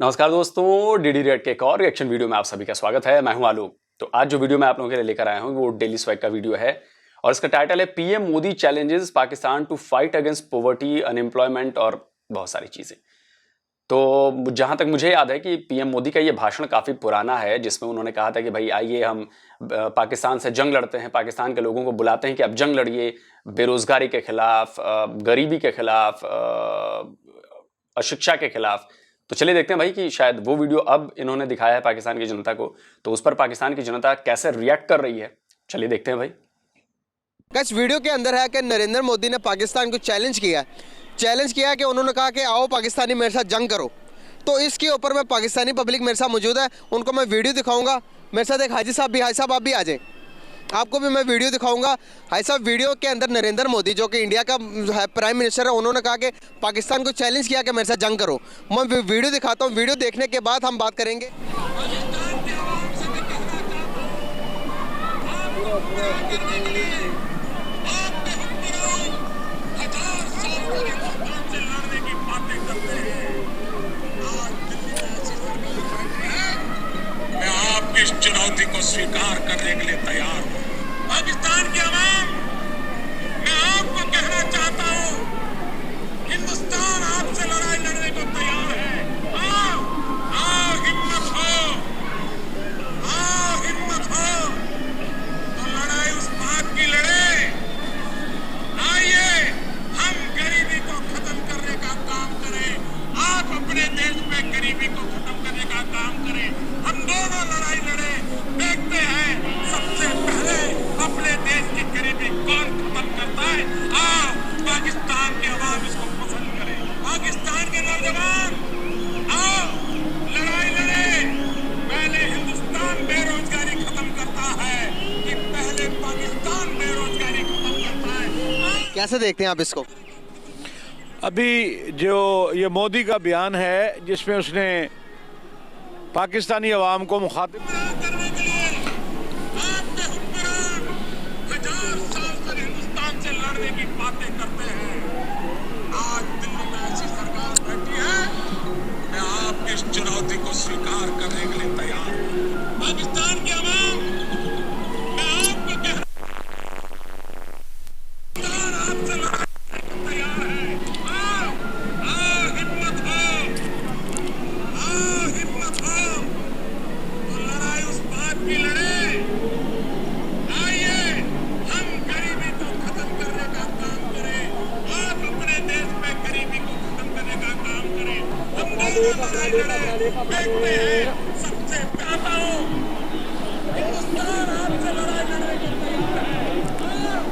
नमस्कार दोस्तों, DD red के एक और रिएक्शन वीडियो में आप सभी का स्वागत है। मैं हूं आलोक। तो आज जो वीडियो मैं आप लोगों के लिए लेकर आया हूं वो डेली स्वैग का वीडियो है और इसका टाइटल है PM Modi challenges Pakistan to fight against poverty, unemployment और बहुत सारी चीजें। तो जहां तक मुझे याद है कि पीएम मोदी का ये भाषण काफी पुराना है, जिसमें उन्होंने कहा था कि भाई आइए हम पाकिस्तान से जंग लड़ते हैं, पाकिस्तान के लोगों को बुलाते हैं कि आप जंग लड़िए बेरोजगारी के खिलाफ, गरीबी के खिलाफ, अशिक्षा के खिलाफ। तो चलिए देखते हैं भाई कि शायद वो वीडियो अब इन्होंने दिखाया है पाकिस्तान की जनता को, तो उस पर पाकिस्तान की जनता कैसे रिएक्ट कर रही है, चलिए देखते हैं भाई। इस वीडियो के अंदर है कि नरेंद्र मोदी ने पाकिस्तान को चैलेंज किया कि उन्होंने कहा कि आओ पाकिस्तानी मेरे साथ जंग करो। तो इसके ऊपर मैं पाकिस्तानी पब्लिक मेरे साथ मौजूद है, उनको मैं वीडियो दिखाऊंगा। मेरे साथ एक हाजी साहब आप भी आ जाएं, आपको भी मैं वीडियो दिखाऊंगा। हाई साहब, वीडियो के अंदर नरेंद्र मोदी जो कि इंडिया का प्राइम मिनिस्टर है, उन्होंने कहा कि पाकिस्तान को चैलेंज किया कि मेरे साथ जंग करो। मैं वीडियो दिखाता हूँ, वीडियो देखने के बाद हम बात करेंगे। मैं आपकी इस चुनौती को स्वीकार करने के लिए तैयार हूँ। पाकिस्तान की आवाम, मैं आपको कहना चाहता हूँ, हिंदुस्तान आपसे लड़ाई लड़ने को तैयार है। आओ, आओ, हिम्मत हो, आओ, हिम्मत हो, तो लड़ाई उस बात की लड़े। आइए हम गरीबी को खत्म करने का काम करें, आप अपने देश में गरीबी को खत्म करने का काम करें। हम दोनों लड़ाई लड़े, देखते हैं सबसे पहले अपने देश की गरीबी कौन खत्म करता है। आओ, पाकिस्तान की आवाम इसको पसंद करे, पाकिस्तान के नौजवान आओ लड़ाई लड़े। पहले हिंदुस्तान बेरोजगारी खत्म करता है कि पहले पाकिस्तान बेरोजगारी खत्म करता है। कैसे देखते हैं आप इसको? अभी जो ये मोदी का बयान है जिसमें उसने पाकिस्तानी अवाम को मुखातिब करने के लिए आपके हुक्मरान 1000 साल से हिंदुस्तान से लड़ने की बातें करते हैं। आज दिल्ली में ऐसी सरकार बैठी है, मैं आपकी इस चुनौती को स्वीकार करने के लिए तैयार हूँ। पाकिस्तान की आवाम, मैं आपको कह आपसे लड़ने को तैयार है। आओ, आओ, हिम्मत हो, आओ, हिम्मत हो, तो लड़ाई उस बात की लड़े। आइए हम गरीबी को खत्म करने का काम करें, आप अपने देश में गरीबी को खत्म करने का काम करें। हम दोनों लड़ाई लड़े, देखते हैं सबसे चाहता हूँ, हिंदुस्तान आपसे लड़ाई लड़ने को तैयार है। आओ,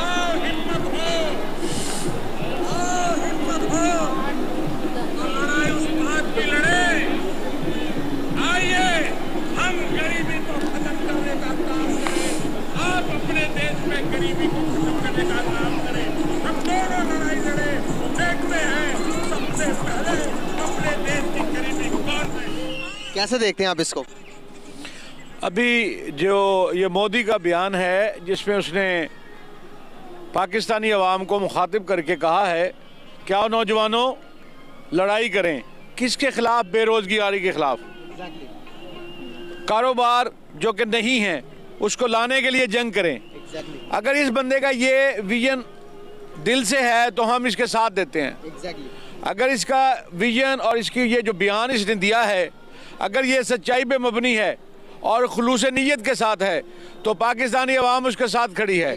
आओ, हिम्मत हो, आओ, हिम्मत हो, तो लड़ाई उस बात की लड़े। आइए हम गरीबी को खत्म करने का काम करें, आप अपने देश में गरीबी को खत्म करने का काम करें। हम दोनों लड़ाई लड़े, देखते हैं सबसे पहले अपने देश की गरीबी कौन है। कैसे देखते हैं आप इसको? अभी जो ये मोदी का बयान है जिसमें उसने पाकिस्तानी अवाम को मुखातिब करके कहा है क्या नौजवानों लड़ाई करें, किसके खिलाफ? बेरोजगारी के खिलाफ। कारोबार जो कि नहीं है उसको लाने के लिए जंग करें। अगर इस बंदे का ये विजन दिल से है तो हम इसके साथ देते हैं। अगर इसका विजन और इसकी ये जो बयान इसने दिया है, अगर ये सच्चाई पे मबनी है और खुलूस नीयत के साथ है तो पाकिस्तानी अवाम उसके साथ खड़ी है।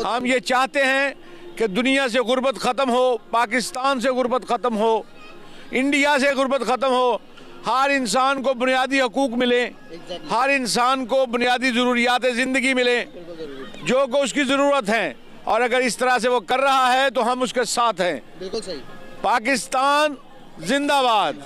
हम ये चाहते हैं कि दुनिया से गुर्बत ख़त्म हो, पाकिस्तान से गुर्बत ख़त्म हो, इंडिया से गुर्बत ख़त्म हो, हर इंसान को बुनियादी हकूक़ मिले, हर इंसान को बुनियादी ज़रूरियात ज़िंदगी मिले जो को उसकी ज़रूरत है। और अगर इस तरह से वो कर रहा है तो हम उसके साथ हैं। बिल्कुल सही। पाकिस्तान जिंदाबाद।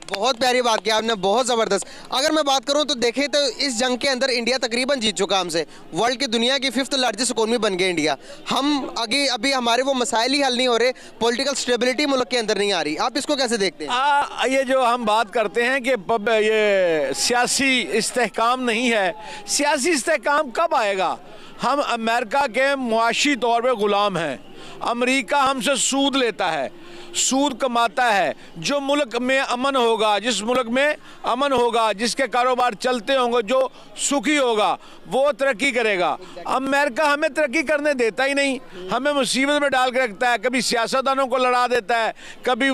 बहुत प्यारी बात की आपने, बहुत ज़बरदस्त। अगर मैं बात करूं तो देखें तो इस जंग के अंदर इंडिया तकरीबन जीत चुका हमसे। वर्ल्ड की दुनिया की 5th लार्जेस्ट इकोनॉमी बन गई इंडिया। हम अभी हमारे वो मसाइल ही हल नहीं हो रहे, पॉलिटिकल स्टेबिलिटी मुल्क के अंदर नहीं आ रही। आप इसको कैसे देखते हैं? ये जो हम बात करते हैं कि ये सियासी इस्तेहकाम नहीं है, सियासी इस्तेहकाम कब आएगा? हम अमेरिका के मुआशी तौर पे ग़ुलाम हैं। अमेरिका हमसे सूद लेता है, सूद कमाता है। जो मुल्क में अमन होगा, जिस मुल्क में अमन होगा, जिसके कारोबार चलते होंगे, जो सुखी होगा, वो तरक्की करेगा। अमेरिका हमें तरक्की करने देता ही नहीं, हमें मुसीबत में डाल के रखता है। कभी सियासतदानों को लड़ा देता है, कभी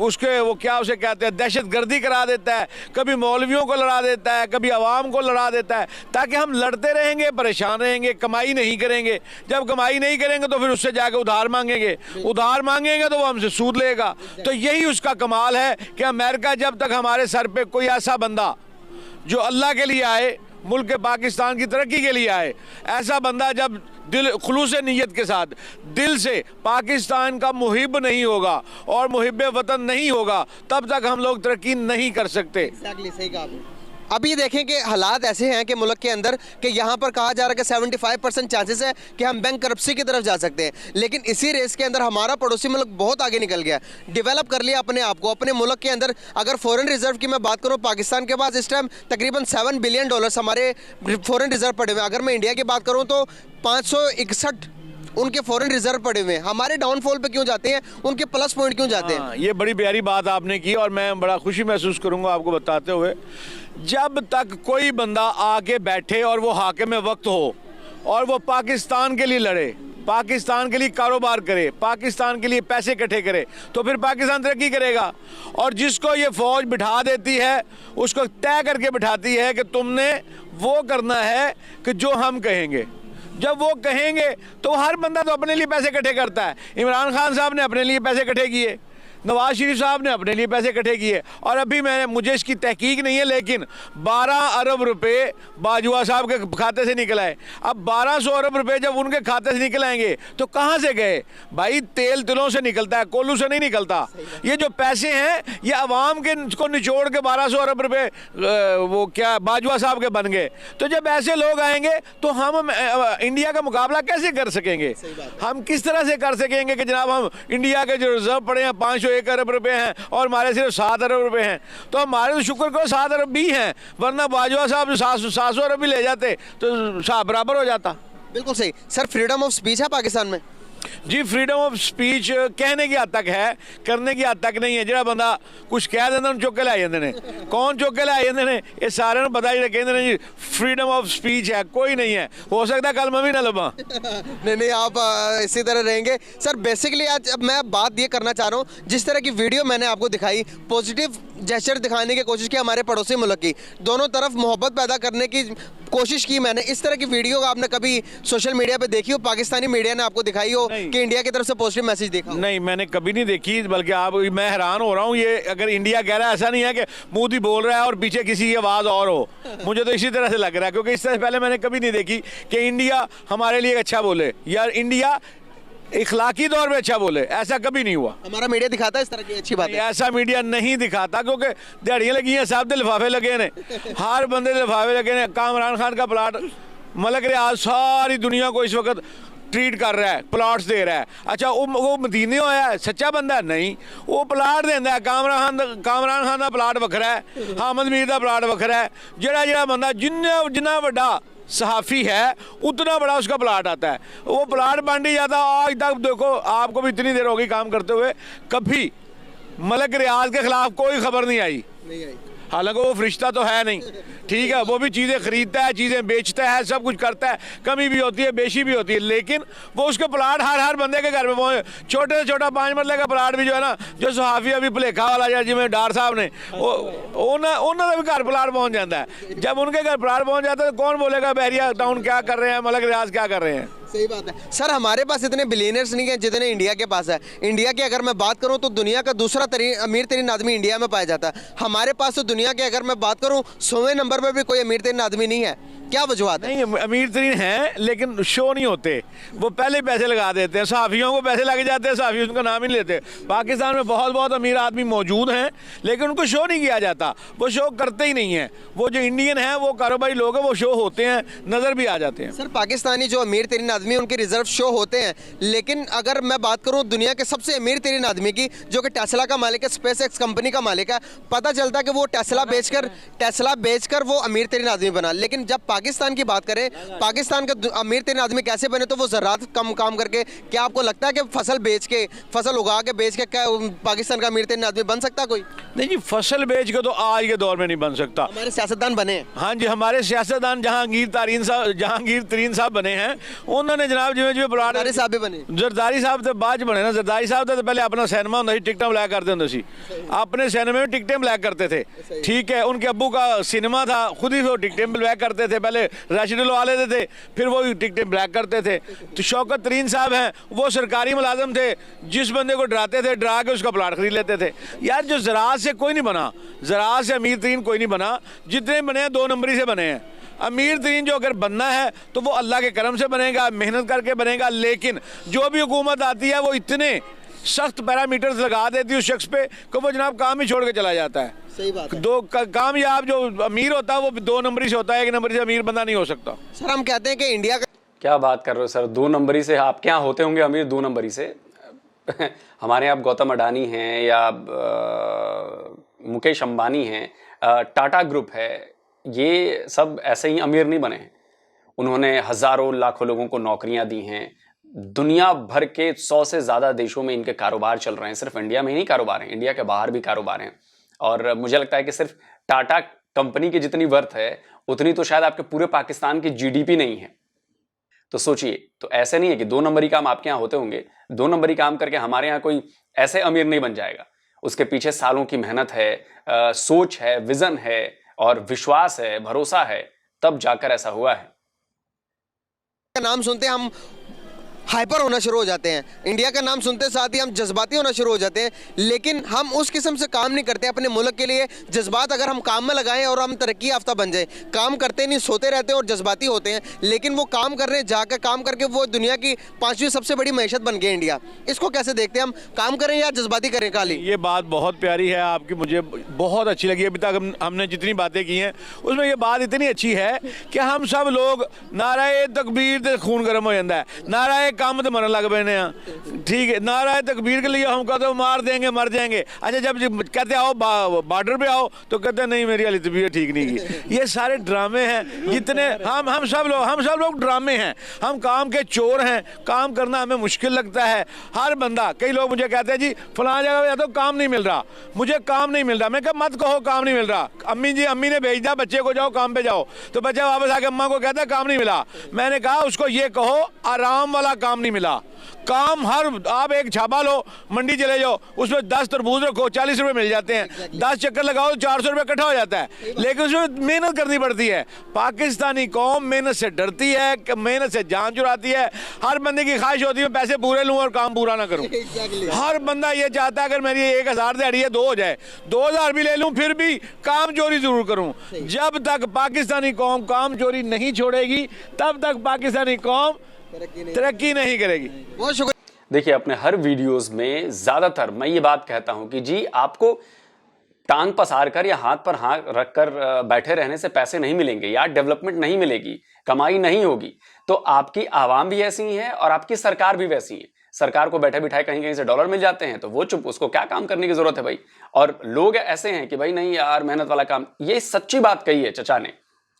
उसके वो क्या उसे कहते हैं दहशतगर्दी करा देता है, कभी मौलवियों को लड़ा देता है, कभी आवाम को लड़ा देता है, ताकि हम लड़ते रहेंगे, परेशान रहेंगे, कमाई नहीं करेंगे। जब कमाई नहीं करेंगे तो फिर उससे जाकर उधार मांगेंगे, उधार मांगेंगे तो वो हमसे सूद लेगा। तो यही उसका कमाल है कि अमेरिका जब तक हमारे सर पे कोई ऐसा बंदा जो अल्लाह के लिए आए, मुल्क पाकिस्तान की तरक्की के लिए आए, ऐसा बंदा जब दिल खुलूस नीयत के साथ दिल से पाकिस्तान का मुहिब नहीं होगा और मुहिब वतन नहीं होगा, तब तक हम लोग तरक्की नहीं कर सकते। सही कहा आपने। अब ये देखें कि हालात ऐसे हैं कि मुल्क के अंदर कि यहाँ पर कहा जा रहा है कि 75% चांसेस है कि हम बैंक करप्सी की तरफ जा सकते हैं, लेकिन इसी रेस के अंदर हमारा पड़ोसी मुल्क बहुत आगे निकल गया, डेवलप कर लिया अपने आप को। अपने मुल्क के अंदर अगर फॉरेन रिजर्व की मैं बात करूँ, पाकिस्तान के पास इस टाइम तकरीबन $7 बिलियन हमारे फॉरेन रिजर्व पड़े हुए हैं। अगर मैं इंडिया की बात करूँ तो 561 उनके फॉरेन रिजर्व पड़े हुए हैं। हमारे डाउनफॉल पे क्यों जाते हैं, उनके प्लस पॉइंट क्यों जाते हैं? ये बड़ी प्यारी बात आपने की और मैं बड़ा खुशी महसूस करूंगा आपको बताते हुए। जब तक कोई बंदा आके बैठे और वो हाकिम वक्त हो और वो पाकिस्तान के लिए लड़े, पाकिस्तान के लिए कारोबार करे, पाकिस्तान के लिए पैसे इकट्ठे करे, तो फिर पाकिस्तान तरक्की करेगा। और जिसको ये फौज बिठा देती है, उसको तय करके बिठाती है कि तुमने वो करना है कि जो हम कहेंगे। जब वो कहेंगे तो हर बंदा तो अपने लिए पैसे इकट्ठे करता है। इमरान खान साहब ने अपने लिए पैसे इकट्ठे किए, नवाज शरीफ साहब ने अपने लिए पैसे इकट्ठे किए, और अभी मुझे इसकी तहकीक नहीं है, लेकिन 12 अरब रुपए बाजवा साहब के खाते से निकल आए। अब 1200 अरब रुपए जब उनके खाते से निकल आएंगे तो कहाँ से गए भाई? तेल तिलों से निकलता है, कोल्हू से नहीं निकलता। ये जो पैसे हैं ये अवाम के को निचोड़ के 1200 अरब रुपए वो क्या बाजवा साहब के बन गए। तो जब ऐसे लोग आएंगे तो हम इंडिया का मुकाबला कैसे कर सकेंगे? हम किस तरह से कर सकेंगे कि जनाब हम इंडिया के जो रिजर्व पड़े हैं 501 अरब रुपए हैं और हमारे सिर्फ 7 अरब रुपए हैं, तो हमारे तो शुक्र करो 7 अरब भी हैं, वरना बाजवा साहब 700 अरब भी ले जाते तो साहब बराबर हो जाता। बिल्कुल सही सर। फ्रीडम ऑफ स्पीच है पाकिस्तान में? जी, फ्रीडम ऑफ स्पीच कहने की हद तक है, करने की हद तक नहीं है। जो बंदा कुछ कह देंगे चुक के लै जाते हैं। कौन चुक के लै जाते हैं? ये सारे पता जो कहते हैं जी फ्रीडम ऑफ स्पीच है, कोई नहीं है। हो सकता है कल मैं भी ना लभा। नहीं, आप इसी तरह रहेंगे सर। बेसिकली आज अब मैं बात ये करना चाह रहा हूँ, जिस तरह की वीडियो मैंने आपको दिखाई, पॉजिटिव जेस्चर दिखाने की कोशिश की हमारे पड़ोसी मुल्क की, दोनों तरफ मोहब्बत पैदा करने की कोशिश की मैंने। इस तरह की वीडियो आपने कभी सोशल मीडिया पे देखी हो, पाकिस्तानी मीडिया ने आपको दिखाई हो कि इंडिया की तरफ से पॉजिटिव मैसेज देखा? नहीं, मैंने कभी नहीं देखी, बल्कि मैं हैरान हो रहा हूँ। ये अगर इंडिया कह रहा है, ऐसा नहीं है कि मोदी बोल रहा है और पीछे किसी की आवाज़ और हो। मुझे तो इसी तरह से लग रहा है, क्योंकि इससे पहले मैंने कभी नहीं देखी कि इंडिया हमारे लिए अच्छा बोले या इंडिया इखलाकी तौर पे अच्छा बोले। ऐसा कभी नहीं हुआ। हमारा मीडिया दिखाता है इस तरह की अच्छी बात है? ऐसा मीडिया नहीं दिखाता, क्योंकि दिहाड़ियाँ लगी हैं, सब दे लिफाफे लगे ने, हर बंदे दे लिफाफे लगे ने। इमरान खान का प्लाट मलक रियाज सारी दुनिया को इस वक्त ट्रीट कर रहा है, प्लाट्स दे रहा है। अच्छा, वो मदीने होया है, सच्चा बंदा नहीं, वो प्लाट देंदा है। कामरान खान का प्लाट वखरा है, हामिद मीर का प्लाट वखरा है। ਜਿਹੜਾ बंदा जिन्ना वड्डा सहाफ़ी है उतना बड़ा उसका प्लाट आता है, वो प्लाट बन नहीं जाता। आज तक देखो, आपको भी इतनी देर हो गई काम करते हुए, कभी मलक रियाज के खिलाफ कोई खबर नहीं आई। हालांकि वो फरिश्ता तो है नहीं, ठीक है, वो भी चीज़ें खरीदता है, चीज़ें बेचता है, सब कुछ करता है, कमी भी होती है, बेशी भी होती है, लेकिन वो उसके प्लाट हर बंदे के घर में पहुँचे। छोटे से छोटा 5 मरले का प्लाट भी जो है ना, जो सहाफ़ी अभी भुलेखा वाला या जिमें डार साहब ने उन्होंने भी घर प्लाट पहुँच जाता है। जब उनके घर प्लाट पहुँच जाता है तो कौन बोलेगा बहरिया टाउन क्या कर रहे हैं, मलक रियाज क्या कर रहे हैं? सही बात है सर। हमारे पास इतने बिलियनर्स नहीं है जितने इंडिया के पास है। इंडिया की अगर मैं बात करूं तो दुनिया का दूसरा अमीर तरीन आदमी इंडिया में पाया जाता है। हमारे पास तो दुनिया के अगर मैं बात करूं 100वें नंबर पर भी कोई अमीर तरीन आदमी नहीं है। क्या वजूहत है? नहीं, अमीर तरीन हैं लेकिन शो नहीं होते, वो पहले पैसे लगा देते हैं। सहाफ़ियों को पैसे लगे जाते हैं, सहाफ़ी उनका नाम ही नहीं लेते। पाकिस्तान में बहुत अमीर आदमी मौजूद हैं, लेकिन उनको शो नहीं किया जाता, वो शो करते ही नहीं हैं। वो जो इंडियन हैं, वो कारोबारी लोग हैं, वो शो होते हैं, नज़र भी आ जाते हैं। सर, पाकिस्तानी जो अमीर तरीन आदमी उनके रिजर्व शो होते हैं, लेकिन अगर मैं बात करूं दुनिया के सबसे अमीर तरीन आदमी की, जो कि टेस्ला का मालिक है, स्पेस एक्स कंपनी का मालिक है, पता चलता है कि वो टेस्ला बेचकर वो अमीर तरीन आदमी बना। लेकिन जब पाकिस्तान की बात करें, पाकिस्तान का अमीर तरीन आदमी कैसे बने, तो वो ज़राअत कम काम करके, क्या आपको लगता है कि फसल बेच के, फसल उगा के बेच के क्या पाकिस्तान का अमीर तरीन आदमी बन सकता कोई? नहीं जी, फसल बेच के तो आज के दौर में नहीं बन सकता। हमारे सियासतदान बने। हाँ जी, हमारे सियासतदान जहांगीर तरीन साहब बने हैं, उन्होंने जनाब जिवें प्लाट जरदारी साहब भी बने। जरदारी साहब तो बाद बने ना, जरदारी साहब तो पहले अपना सिनेमा होंगे, टिकटा ब्लैक करते होंगे सी, अपने सिनेमा में टिकटें ब्लैक करते थे, ठीक है। उनके अब्बू का सिनेमा था, खुद ही वो टिकटें ब्लैक करते थे, पहले राशिद डलवा लेते थे, फिर वो टिकटें ब्लैक करते थे। तो शौकत तरीन साहब हैं, वो सरकारी मुलाजम थे, जिस बंदे को डराते थे, डरा के उसका प्लाट खरीद लेते थे। यार जो ज़राअत से कोई नहीं बना, ज़राअत से अमीर तरीन कोई नहीं बना, जितने बने हैं 2 नंबरी से बने हैं। अमीर तरीन जो अगर बनना है तो वो अल्लाह के करम से बनेगा, मेहनत करके बनेगा, लेकिन जो भी हुकूमत आती है वो इतने सख्त पैरामीटर्स लगा देती है उस शख्स पे कि वो जनाब काम ही छोड़ के चला जाता है। सही बात है। कामयाब जो अमीर होता है वो 2 नंबरी से होता है, 1 नंबरी से अमीर बंदा नहीं हो सकता। सर हम कहते हैं कि इंडिया का, क्या बात कर रहे हो सर, 2 नंबरी से? आपके यहाँ होते होंगे अमीर 2 नंबरी से। हमारे यहाँ गौतम अडानी हैं या मुकेश अंबानी हैं, टाटा ग्रुप है, ये सब ऐसे ही अमीर नहीं बने हैं। उन्होंने हजारों लाखों लोगों को नौकरियां दी हैं। दुनिया भर के 100 से ज़्यादा देशों में इनके कारोबार चल रहे हैं। सिर्फ इंडिया में ही नहीं कारोबार हैं, इंडिया के बाहर भी कारोबार हैं। और मुझे लगता है कि सिर्फ टाटा कंपनी की जितनी वर्थ है उतनी तो शायद आपके पूरे पाकिस्तान की जीडीपी नहीं है। तो सोचिए, तो ऐसे नहीं है कि 2 नंबरी काम आपके यहाँ होते होंगे, 2 नंबरी काम करके हमारे यहाँ कोई ऐसे अमीर नहीं बन जाएगा। उसके पीछे सालों की मेहनत है, सोच है, विजन है और विश्वास है, भरोसा है, तब जाकर ऐसा हुआ है। नाम सुनते हम हाइपर होना शुरू हो जाते हैं, इंडिया का नाम सुनते साथ ही हम जज्बाती होना शुरू हो जाते हैं, लेकिन हम उस किस्म से काम नहीं करते अपने मुल्क के लिए। जज्बात अगर हम काम में लगाएं और हम तरक्की याफ्ता बन जाए, काम करते नहीं, सोते रहते हैं और जज्बाती होते हैं, लेकिन वो काम कर रहे हैं, जाकर काम करके वो दुनिया की 5वीं सबसे बड़ी मैशत बन गई इंडिया। इसको कैसे देखते हैं, हम काम करें या जज्बाती करें? काली, ये बात बहुत प्यारी है आपकी, मुझे बहुत अच्छी लगी। अभी तक हमने जितनी बातें की हैं उसमें ये बात इतनी अच्छी है कि हम सब लोग नाराए तकबीर से खून गर्म हो जाता है, नाराए काम तो मरन लग पैने, ठीक है। नाराए तकबीर के लिए हम कहते हो मार देंगे, मर जाएंगे। अच्छा, जब कहते आओ बॉर्डर पे आओ तो कहते नहीं मेरी हाली तबीयत ठीक नहीं की। ये सारे ड्रामे हैं जितने, हम सब लोग ड्रामे हैं, हम काम के चोर हैं। काम करना हमें मुश्किल लगता है। हर बंदा, कई लोग मुझे कहते हैं जी फलां जगह पे जाता हूं काम नहीं मिल रहा, मुझे काम नहीं मिल रहा। मैं कहा मत कहो काम नहीं मिल रहा, अम्मी ने भेज दिया बच्चे को जाओ काम पे जाओ, तो बच्चा वापस आके अम्मा को कहता है काम नहीं मिला। मैंने कहा उसको ये कहो आराम वाला काम नहीं मिला। काम हर, आप एक छापा लो, मंडी चले जाओ, उसमें 10 तरबूज रखो, 40 रुपए मिल जाते हैं। 10 चक्कर लगाओ 400 रुपए इकट्ठा हो जाता है, लेकिन उसमें मेहनत करनी पड़ती है। पाकिस्तानी कौम मेहनत से डरती है, मेहनत से जान चुराती है। हर बंदे की ख्वाहिश होती है पैसे पूरे लूं और काम पूरा ना करूं। हर बंदा ये चाहता है अगर मेरी 1000 दिहाड़ी है 2 हो जाए, 2000 भी ले लूं, फिर भी काम चोरी जरूर करूं। जब तक पाकिस्तानी कौम काम चोरी नहीं छोड़ेगी तब तक पाकिस्तानी कौम तरक्की नहीं करेगी। बहुत शुक्रिया। देखिए, अपने हर वीडियोस में ज्यादातर मैं ये बात कहता हूं कि जी आपको टांग पसार कर या हाथ पर हाथ रखकर बैठे रहने से पैसे नहीं मिलेंगे या डेवलपमेंट नहीं मिलेगी, कमाई नहीं होगी। तो आपकी आवाम भी ऐसी ही है और आपकी सरकार भी वैसी है। सरकार को बैठे बिठाए कहीं कहीं से डॉलर मिल जाते हैं तो वो चुप, उसको क्या काम करने की जरूरत है भाई। और लोग ऐसे हैं कि भाई नहीं यार मेहनत वाला काम, ये सच्ची बात कही है चचा ने।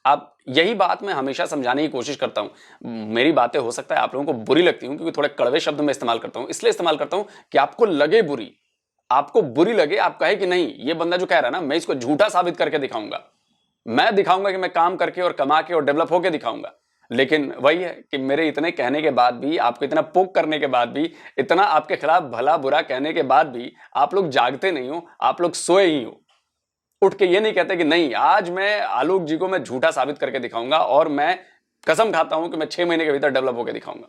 आप यही बात मैं हमेशा समझाने की कोशिश करता हूं। मेरी बातें हो सकता है आप लोगों को बुरी लगती हूं क्योंकि थोड़े कड़वे शब्द मैं इस्तेमाल करता हूं, इसलिए इस्तेमाल करता हूं कि आपको लगे बुरी, आपको बुरी लगे, आप कहे कि नहीं ये बंदा जो कह रहा है ना मैं इसको झूठा साबित करके दिखाऊंगा, मैं दिखाऊंगा कि मैं काम करके और कमा के और डेवलप होके दिखाऊंगा। लेकिन वही है कि मेरे इतने कहने के बाद भी, आपको इतना पोक करने के बाद भी, इतना आपके खिलाफ भला बुरा कहने के बाद भी आप लोग जागते नहीं हो, आप लोग सोए ही हो। उठ के ये नहीं कहते कि नहीं आज मैं आलोक जी को मैं झूठा साबित करके दिखाऊंगा और मैं कसम खाता हूं कि मैं 6 महीने के भीतर डेवलप होकर दिखाऊंगा।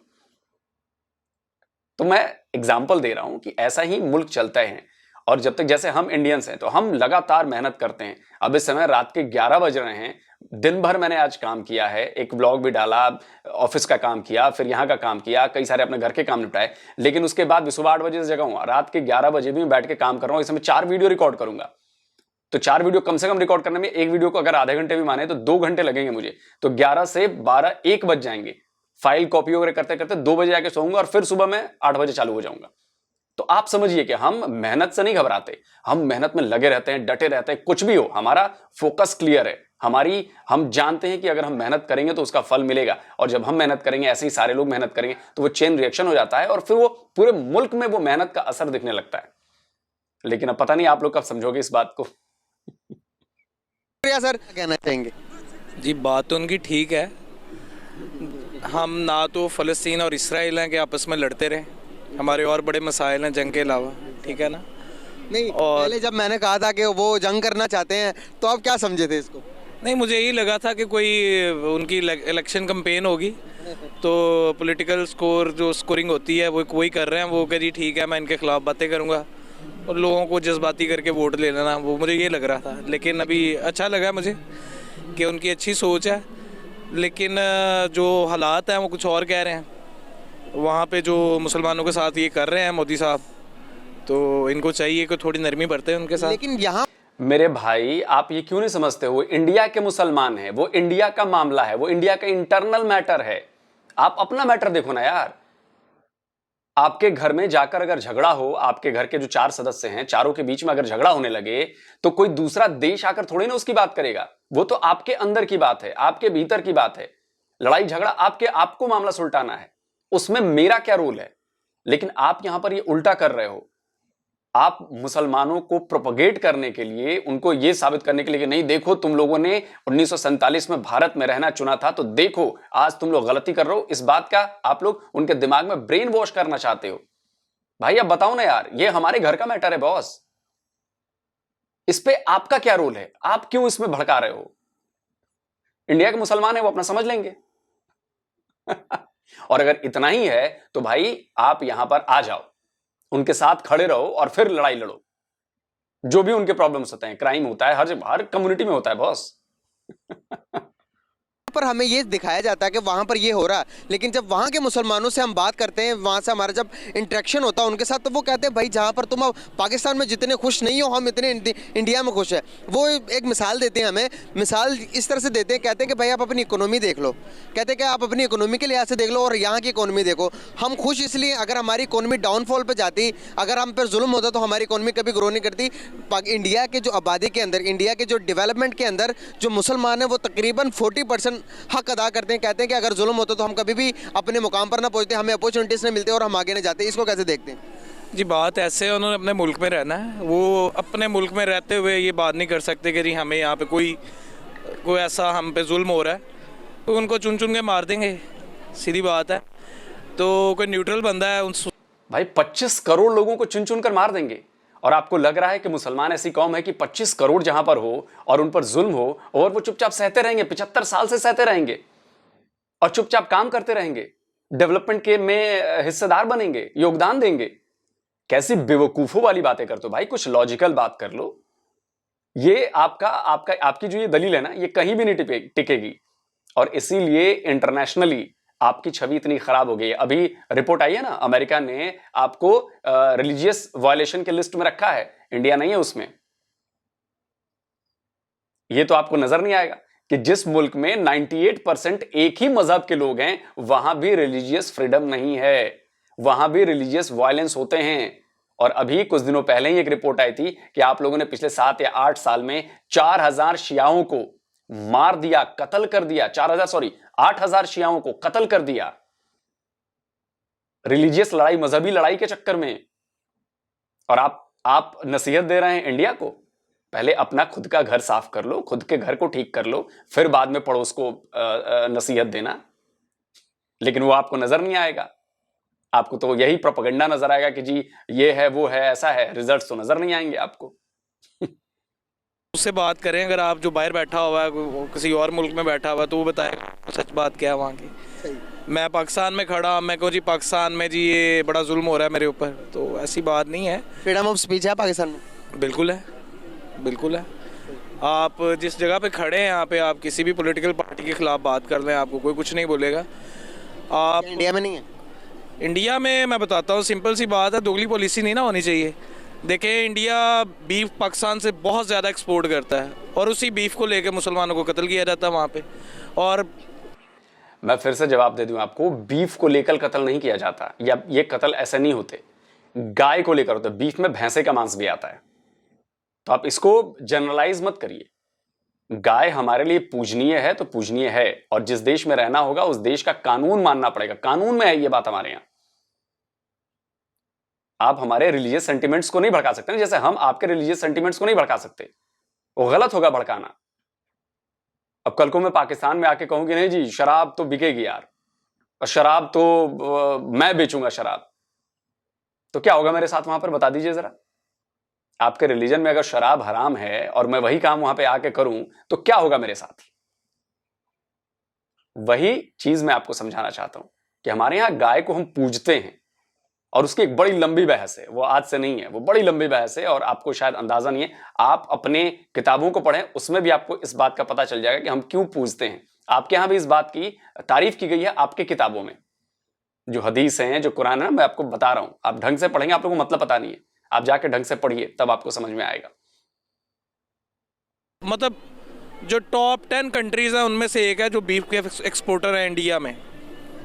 तो मैं एग्जाम्पल दे रहा हूं कि ऐसा ही मुल्क चलता है। और जब तक, जैसे हम इंडियंस हैं तो हम लगातार मेहनत करते हैं। अब इस समय रात के 11 बज रहे हैं, दिन भर मैंने आज काम किया है, एक व्लॉग भी डाला, ऑफिस का काम किया, फिर यहाँ का काम किया, कई सारे अपने घर के काम निपटाए। लेकिन उसके बाद भी सुबह 8 बजे से जगा हूं, रात के 11 बजे भी बैठ के काम कर रहा हूं। इस समय 4 वीडियो रिकॉर्ड करूंगा, तो 4 वीडियो कम से कम रिकॉर्ड करने में, एक वीडियो को अगर आधे घंटे भी माने तो 2 घंटे लगेंगे मुझे। तो 11 से 12 1 बज जाएंगे। फाइल कॉपी वगैरह करते करते 2 बजे आके सोऊंगा और फिर सुबह मैं 8 बजे चालू हो जाऊंगा। तो आप समझिए कि हम मेहनत से नहीं घबराते, हम मेहनत में लगे रहते हैं, डटे रहते हैं। कुछ भी हो, हमारा फोकस क्लियर है, हम जानते हैं कि अगर हम मेहनत करेंगे तो उसका फल मिलेगा, और जब हम मेहनत करेंगे, ऐसे ही सारे लोग मेहनत करेंगे, तो वो चेन रिएक्शन हो जाता है और फिर वो पूरे मुल्क में वो मेहनत का असर दिखने लगता है। लेकिन अब पता नहीं आप लोग कब समझोगे इस बात को। सर कहना चाहेंगे? जी, बात तो उनकी ठीक है। हम ना तो फ़लस्तीन और इसराइल हैं कि आपस में लड़ते रहें, हमारे और बड़े मसाइल हैं जंग के अलावा, ठीक है ना। नहीं, और पहले जब मैंने कहा था कि वो जंग करना चाहते हैं तो आप क्या समझे थे इसको? नहीं, मुझे यही लगा था कि कोई उनकी इलेक्शन कैंपेन होगी, तो पॉलिटिकल स्कोरिंग होती है वो वही कर रहे हैं वो, कि जी ठीक है मैं इनके खिलाफ बातें करूँगा और लोगों को जज्बाती करके वोट ले लेना, वो मुझे ये लग रहा था। लेकिन अभी अच्छा लगा मुझे कि उनकी अच्छी सोच है, लेकिन जो हालात हैं वो कुछ और कह रहे हैं। वहाँ पे जो मुसलमानों के साथ ये कर रहे हैं मोदी साहब, तो इनको चाहिए कि थोड़ी नरमी बरतें उनके साथ। लेकिन यहाँ मेरे भाई, आप ये क्यों नहीं समझते हो? इंडिया के मुसलमान हैं, वो इंडिया का मामला है, वो इंडिया का इंटरनल मैटर है। आप अपना मैटर देखो ना यार। आपके घर में जाकर अगर झगड़ा हो, आपके घर के जो 4 सदस्य हैं, चारों के बीच में अगर झगड़ा होने लगे, तो कोई दूसरा देश आकर थोड़ी ना उसकी बात करेगा। वो तो आपके अंदर की बात है, आपके भीतर की बात है। लड़ाई झगड़ा आपको मामला सुलटाना है, उसमें मेरा क्या रोल है? लेकिन आप यहां पर ये उल्टा कर रहे हो। आप मुसलमानों को प्रोपगेट करने के लिए, उनको यह साबित करने के लिए कि नहीं देखो तुम लोगों ने 1947 में भारत में रहना चुना था, तो देखो आज तुम लोग गलती कर रहे हो, इस बात का आप लोग उनके दिमाग में ब्रेन वॉश करना चाहते हो। भाई अब बताओ ना यार, ये हमारे घर का मैटर है बॉस, इस पे आपका क्या रोल है? आप क्यों इसमें भड़का रहे हो? इंडिया के मुसलमान है, वो अपना समझ लेंगे। और अगर इतना ही है तो भाई आप यहां पर आ जाओ, उनके साथ खड़े रहो और फिर लड़ाई लड़ो। जो भी उनके प्रॉब्लम्स होते हैं, क्राइम होता है हर कम्युनिटी में होता है बॉस। पर हमें ये दिखाया जाता है कि वहाँ पर ये हो रहा है, लेकिन जब वहाँ के मुसलमानों से हम बात करते हैं, वहाँ से हमारा जब इंटरेक्शन होता है उनके साथ, तो वो कहते हैं भाई जहाँ पर तुम अब पाकिस्तान में जितने खुश नहीं हो, हम इतने इंडिया में खुश है। वो एक मिसाल देते हैं हमें, मिसाल इस तरह से देते हैं, कहते हैं कि भाई आप अपनी इकोनॉमी देख लो, कहते हैं कि आप अपनी इकोनॉमी के लिहाज से देख लो और यहाँ की इकोनॉमी देखो। हम खुश इसलिए, अगर हमारी इकोनॉमी डाउनफॉल पर जाती, अगर हम पर जुल्म होता, तो हमारी इकोनॉमी कभी ग्रो नहीं करती। इंडिया के जो आबादी के अंदर, इंडिया के जो डेवलपमेंट के अंदर जो मुसलमान है वो तकरीबन 40% हक अदा करते हैं। कहते हैं कि अगर जुल्म होता तो हम कभी भी अपने मुकाम पर ना पहुंचते, हमें अपॉर्चुनिटीज नहीं मिलते और हम आगे नहीं जाते। इसको कैसे देखते हैं? जी, बात ऐसे है, उन्होंने अपने मुल्क में रहना है, वो अपने मुल्क में रहते हुए ये बात नहीं कर सकते कि जी हमें यहाँ पे कोई ऐसा हम पे जुल्म हो रहा है, तो उनको चुन चुन के मार देंगे, सीधी बात है। तो कोई न्यूट्रल बंदा है उन भाई 25 करोड़ लोगों को चुन चुन कर मार देंगे, और आपको लग रहा है कि मुसलमान ऐसी कौम है कि 25 करोड़ जहां पर हो और उन पर जुल्म हो और वो चुपचाप सहते रहेंगे? 75 साल से सहते रहेंगे और चुपचाप काम करते रहेंगे, डेवलपमेंट के में हिस्सेदार बनेंगे, योगदान देंगे? कैसी बेवकूफों वाली बातें करते हो भाई, कुछ लॉजिकल बात कर लो। ये आपकी जो ये दलील है ना, ये कहीं भी नहीं टिकेगी, और इसीलिए इंटरनेशनली आपकी छवि इतनी खराब हो गई है। अभी रिपोर्ट आई है ना, अमेरिका ने आपको रिलीजियस वायलेशन के लिस्ट में रखा है, इंडिया नहीं है उसमें। ये तो आपको नजर नहीं आएगा कि जिस मुल्क में 98% एक ही मजहब के लोग हैं, वहां भी रिलीजियस फ्रीडम नहीं है, वहां भी रिलीजियस वायलेंस होते हैं। और अभी कुछ दिनों पहले ही एक रिपोर्ट आई थी कि आप लोगों ने पिछले 7 या 8 साल में 4000 शियाओं को मार दिया, कत्ल कर दिया। 8,000 शियाओं को कत्ल कर दिया, रिलीजियस लड़ाई, मजहबी लड़ाई के चक्कर में। और आप नसीहत दे रहे हैं इंडिया को? पहले अपना खुद का घर साफ कर लो, खुद के घर को ठीक कर लो, फिर बाद में पड़ोस को नसीहत देना। लेकिन वो आपको नजर नहीं आएगा, आपको तो यही प्रोपेगेंडा नजर आएगा कि जी ये है, वो है, ऐसा है। रिजल्ट्स तो नजर नहीं आएंगे आपको। उससे बात करें, अगर आप जो बाहर बैठा हुआ है, किसी और मुल्क में बैठा हुआ है, तो वो बताएगा सच बात क्या है वहाँ की। मैं पाकिस्तान में खड़ा, मैं कहूँ जी पाकिस्तान में जी ये बड़ा जुल्म हो रहा है मेरे ऊपर, तो ऐसी बात नहीं है। फ्रीडम ऑफ स्पीच है पाकिस्तान में? बिल्कुल है, बिल्कुल है। आप जिस जगह पे खड़े हैं, यहाँ पे आप किसी भी पॉलिटिकल पार्टी के खिलाफ बात कर लें, आपको कोई कुछ नहीं बोलेगा। आप इंडिया में नहीं है? इंडिया में मैं बताता हूँ, सिंपल सी बात है, दोगली पॉलिसी नहीं ना होनी चाहिए। देखें, इंडिया बीफ पाकिस्तान से बहुत ज़्यादा एक्सपोर्ट करता है और उसी बीफ को लेकर मुसलमानों को कत्ल किया जाता है वहाँ पे। और मैं फिर से जवाब दे दूं आपको, बीफ को लेकर कत्ल नहीं किया जाता, या ये कत्ल ऐसे नहीं होते, गाय को लेकर होते। बीफ में भैंसे का मांस भी आता है, तो आप इसको जनरलाइज मत करिए। गाय हमारे लिए पूजनीय है तो पूजनीय है, और जिस देश में रहना होगा उस देश का कानून मानना पड़ेगा। कानून में है ये बात हमारे यहां। आप हमारे रिलीजियस सेंटिमेंट्स को नहीं भड़का सकते, जैसे हम आपके रिलीजियस सेंटिमेंट्स को नहीं भड़का सकते। वो गलत होगा भड़काना। अब कल को मैं पाकिस्तान में आके कहूं कि नहीं जी शराब तो बिकेगी यार, और शराब तो मैं बेचूंगा शराब, तो क्या होगा मेरे साथ वहां पर, बता दीजिए जरा। आपके रिलीजन में अगर शराब हराम है और मैं वही काम वहां पे आके करूं तो क्या होगा मेरे साथ। वही चीज मैं आपको समझाना चाहता हूं कि हमारे यहां गाय को हम पूजते हैं, और उसकी एक बड़ी लंबी बहस है, वो आज से नहीं है, वो बड़ी लंबी बहस है, और आपको शायद अंदाजा नहीं है। आप अपने किताबों को पढ़ें, उसमें भी आपको इस बात का पता चल जाएगा कि हम क्यों पूजते हैं। आपके यहां भी इस बात की तारीफ की गई है आपके किताबों में, जो हदीस हैं, जो कुरान है, मैं आपको बता रहा हूं। आप ढंग से पढ़ेंगे, आप लोगों को मतलब पता नहीं है, आप जाके ढंग से पढ़िए, तब आपको समझ में आएगा। मतलब जो टॉप 10 कंट्रीज हैं उनमें से एक है जो बीफ के एक्सपोर्टर है इंडिया में।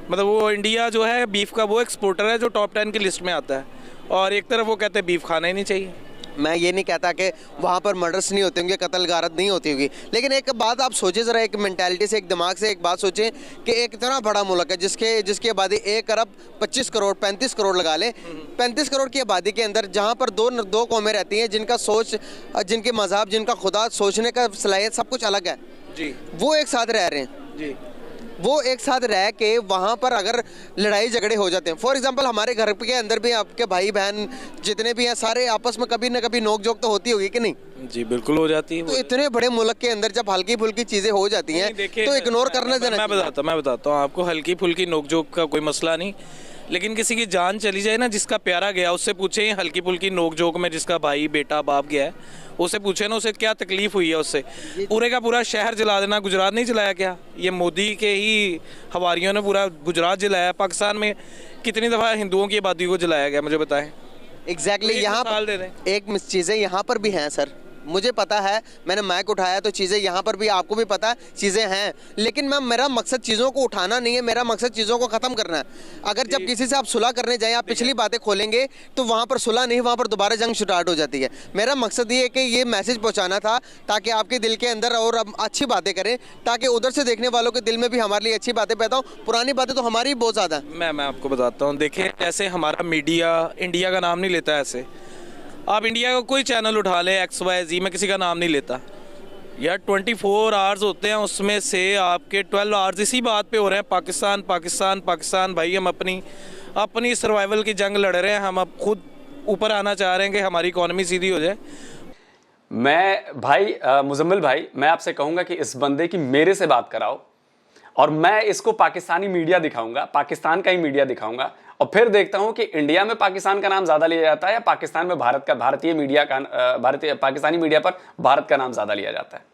मतलब वो इंडिया जो है बीफ का वो एक्सपोर्टर है जो टॉप 10 की लिस्ट में आता है, और एक तरफ वो कहते हैं बीफ खाना ही नहीं चाहिए। मैं ये नहीं कहता कि वहाँ पर मर्डर्स नहीं होते होंगे, कत्ल गारत नहीं होती होगी, लेकिन एक बात आप सोचें ज़रा, एक मेंटालिटी से, एक दिमाग से एक बात सोचें कि एक इतना बड़ा मुल्क है जिसकी आबादी 1 अरब 25 करोड़ 35 करोड़ लगा लें, 35 करोड़ की आबादी के अंदर जहाँ पर दो कौमें रहती हैं जिनका सोच, जिनके मज़हब, जिनका खुदा, सोचने का सलाहियत सब कुछ अलग है जी, वो एक साथ रह रहे हैं जी, वो एक साथ रह के वहाँ पर अगर लड़ाई झगड़े हो जाते हैं, फॉर एग्जांपल हमारे घर के अंदर भी आपके भाई बहन जितने भी हैं सारे आपस में कभी ना कभी नोक झोंक तो होती होगी कि नहीं? जी बिल्कुल हो जाती है। तो इतने बड़े मुल्क के अंदर जब हल्की फुल्की चीज़ें हो जाती हैं तो इग्नोर करना देना। मैं बताता हूँ आपको, हल्की फुल्की नोकझोंक का कोई मसला नहीं, लेकिन किसी की जान चली जाए ना, जिसका प्यारा गया, उससे पूछे हल्की फुल्की नोकझोंक में जिसका भाई बेटा बाप गया है, उससे पूछे ना उसे क्या तकलीफ हुई है। उससे पूरे का पूरा शहर जला देना, गुजरात नहीं जलाया क्या? ये मोदी के ही हवारियों ने पूरा गुजरात जलाया। पाकिस्तान में कितनी दफ़ा हिंदुओं की आबादी को जलाया गया, मुझे बताएं। एग्जैक्टली यहाँ पर एक चीज़ें यहाँ पर भी हैं सर, मुझे पता है, मैंने माइक उठाया तो चीज़ें यहाँ पर भी, आपको भी पता है चीज़ें हैं, लेकिन मेरा मकसद चीज़ों को उठाना नहीं है, मेरा मकसद चीज़ों को ख़त्म करना है। अगर जब किसी से आप सुलह करने जाएं, आप पिछली बातें खोलेंगे तो वहाँ पर सुलह नहीं, वहाँ पर दोबारा जंग स्टार्ट हो जाती है। मेरा मकसद ये है कि ये मैसेज पहुँचाना था ताकि आपके दिल के अंदर और अच्छी बातें करें, ताकि उधर से देखने वालों के दिल में भी हमारे लिए अच्छी बातें पैदा हो। पुरानी बातें तो हमारी बहुत ज़्यादा है। मैं आपको बताता हूँ, देखें जैसे हमारा मीडिया इंडिया का नाम नहीं लेता, ऐसे आप इंडिया का कोई चैनल उठा लें, XYZ, मैं किसी का नाम नहीं लेता यार, 24 आवर्स होते हैं, उसमें से आपके 12 आवर्स इसी बात पे हो रहे हैं, पाकिस्तान पाकिस्तान पाकिस्तान। भाई हम अपनी सर्वाइवल की जंग लड़ रहे हैं, हम अब खुद ऊपर आना चाह रहे हैं कि हमारी इकॉनमी सीधी हो जाए। मैं भाई मुजम्मिल भाई, मैं आपसे कहूंगा कि इस बंदे की मेरे से बात कराओ, और मैं इसको पाकिस्तानी मीडिया दिखाऊंगा, पाकिस्तान का ही मीडिया दिखाऊंगा, और फिर देखता हूं कि इंडिया में पाकिस्तान का नाम ज्यादा लिया जाता है या पाकिस्तान में भारतीय मीडिया का, पाकिस्तानी मीडिया पर भारत का नाम ज्यादा लिया जाता है।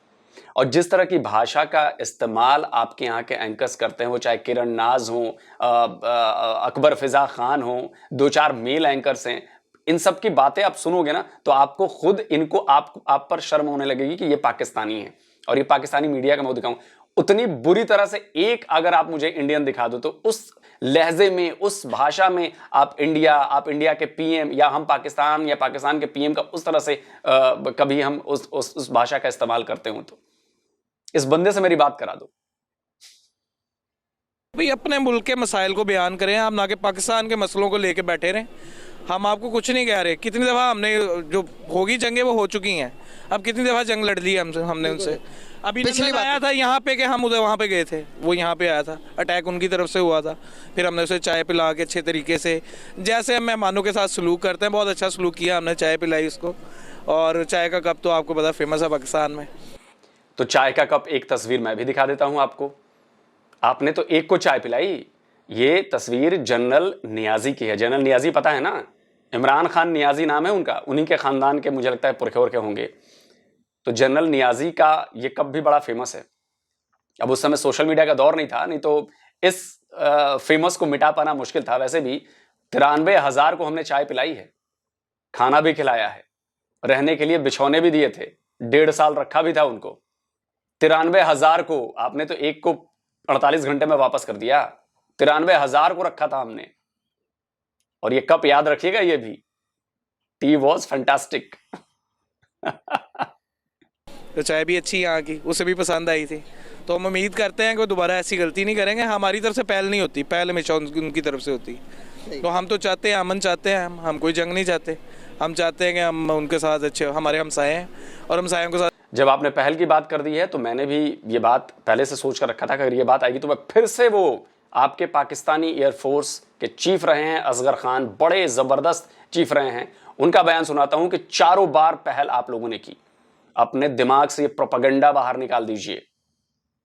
और जिस तरह की भाषा का इस्तेमाल आपके यहाँ के एंकर्स करते हैं, वो चाहे किरण नाज हो, अकबर फिजा खान हो, 2-4 मेल एंकर्स हैं, इन सब की बातें आप सुनोगे ना तो आपको खुद इनको आप पर शर्म होने लगेगी कि ये पाकिस्तानी है और ये पाकिस्तानी मीडिया का मैं दिखाऊं। उतनी बुरी तरह से एक अगर आप मुझे इंडियन दिखा दो तो उस लहजे में, उस भाषा में आप इंडिया के पीएम या हम पाकिस्तान या पाकिस्तान के पीएम का उस तरह से कभी हम उस भाषा का इस्तेमाल करते हो तो इस बंदे से मेरी बात करा दो। भाई अपने मुल्क के मसाइल को बयान करें आप, ना कि पाकिस्तान के मसलों को लेके बैठे रहें। हम आपको कुछ नहीं कह रहे, कितनी दफ़ा हमने जो होगी जंगें वो हो चुकी हैं, अब कितनी दफ़ा जंग लड़ ली हमने उनसे। अभी पिछली आया था यहाँ पे कि हम उधर वहाँ पे गए थे, वो यहाँ पे आया था, अटैक उनकी तरफ से हुआ था, फिर हमने उसे चाय पिला के अच्छे तरीके से, जैसे हम मेहमानों के साथ सलूक करते हैं, बहुत अच्छा सलूक किया हमने, चाय पिलाई उसको। और चाय का कप तो आपको पता फेमस है पाकिस्तान में। तो चाय का कप एक तस्वीर मैं भी दिखा देता हूं आपको। आपने तो एक को चाय पिलाई, ये तस्वीर जनरल नियाजी की है। जनरल नियाजी पता है ना, इमरान खान नियाजी नाम है उनका, उन्हीं के खानदान के मुझे लगता है पुरखे उरखे होंगे। तो जनरल नियाजी का ये कप भी बड़ा फेमस है। अब उस समय सोशल मीडिया का दौर नहीं था, नहीं तो इस फेमस को मिटा पाना मुश्किल था। वैसे भी 93,000 को हमने चाय पिलाई है, खाना भी खिलाया है, रहने के लिए बिछौने भी दिए थे, 1.5 साल रखा भी था उनको। 93,000 को आपने तो एक को 48 घंटे में वापस कर दिया, 93,000 को रखा था हमने। और ये कप याद रखिएगा, ये भी टी वॉज फैंटास्टिक। तो चाय भी अच्छी यहाँ की, उसे भी पसंद आई थी। तो हम उम्मीद करते हैं कि वो दोबारा ऐसी गलती नहीं करेंगे। हमारी तरफ से पहल नहीं होती, पहल हमेशा उनकी तरफ से होती। तो हम तो चाहते हैं अमन चाहते हैं, हम कोई जंग नहीं चाहते। हम चाहते हैं कि हम उनके साथ अच्छे, हमारे हमसाए हैं और हमसायों के साथ। जब आपने पहल की बात कर दी है तो मैंने भी ये बात पहले से सोच कर रखा था कि अगर ये बात आएगी तो मैं फिर से वो आपके पाकिस्तानी एयरफोर्स के चीफ रहे हैं असगर खान, बड़े ज़बरदस्त चीफ रहे हैं, उनका बयान सुनाता हूं कि चारों बार पहल आप लोगों ने की। अपने दिमाग से ये प्रोपेगेंडा बाहर निकाल दीजिए,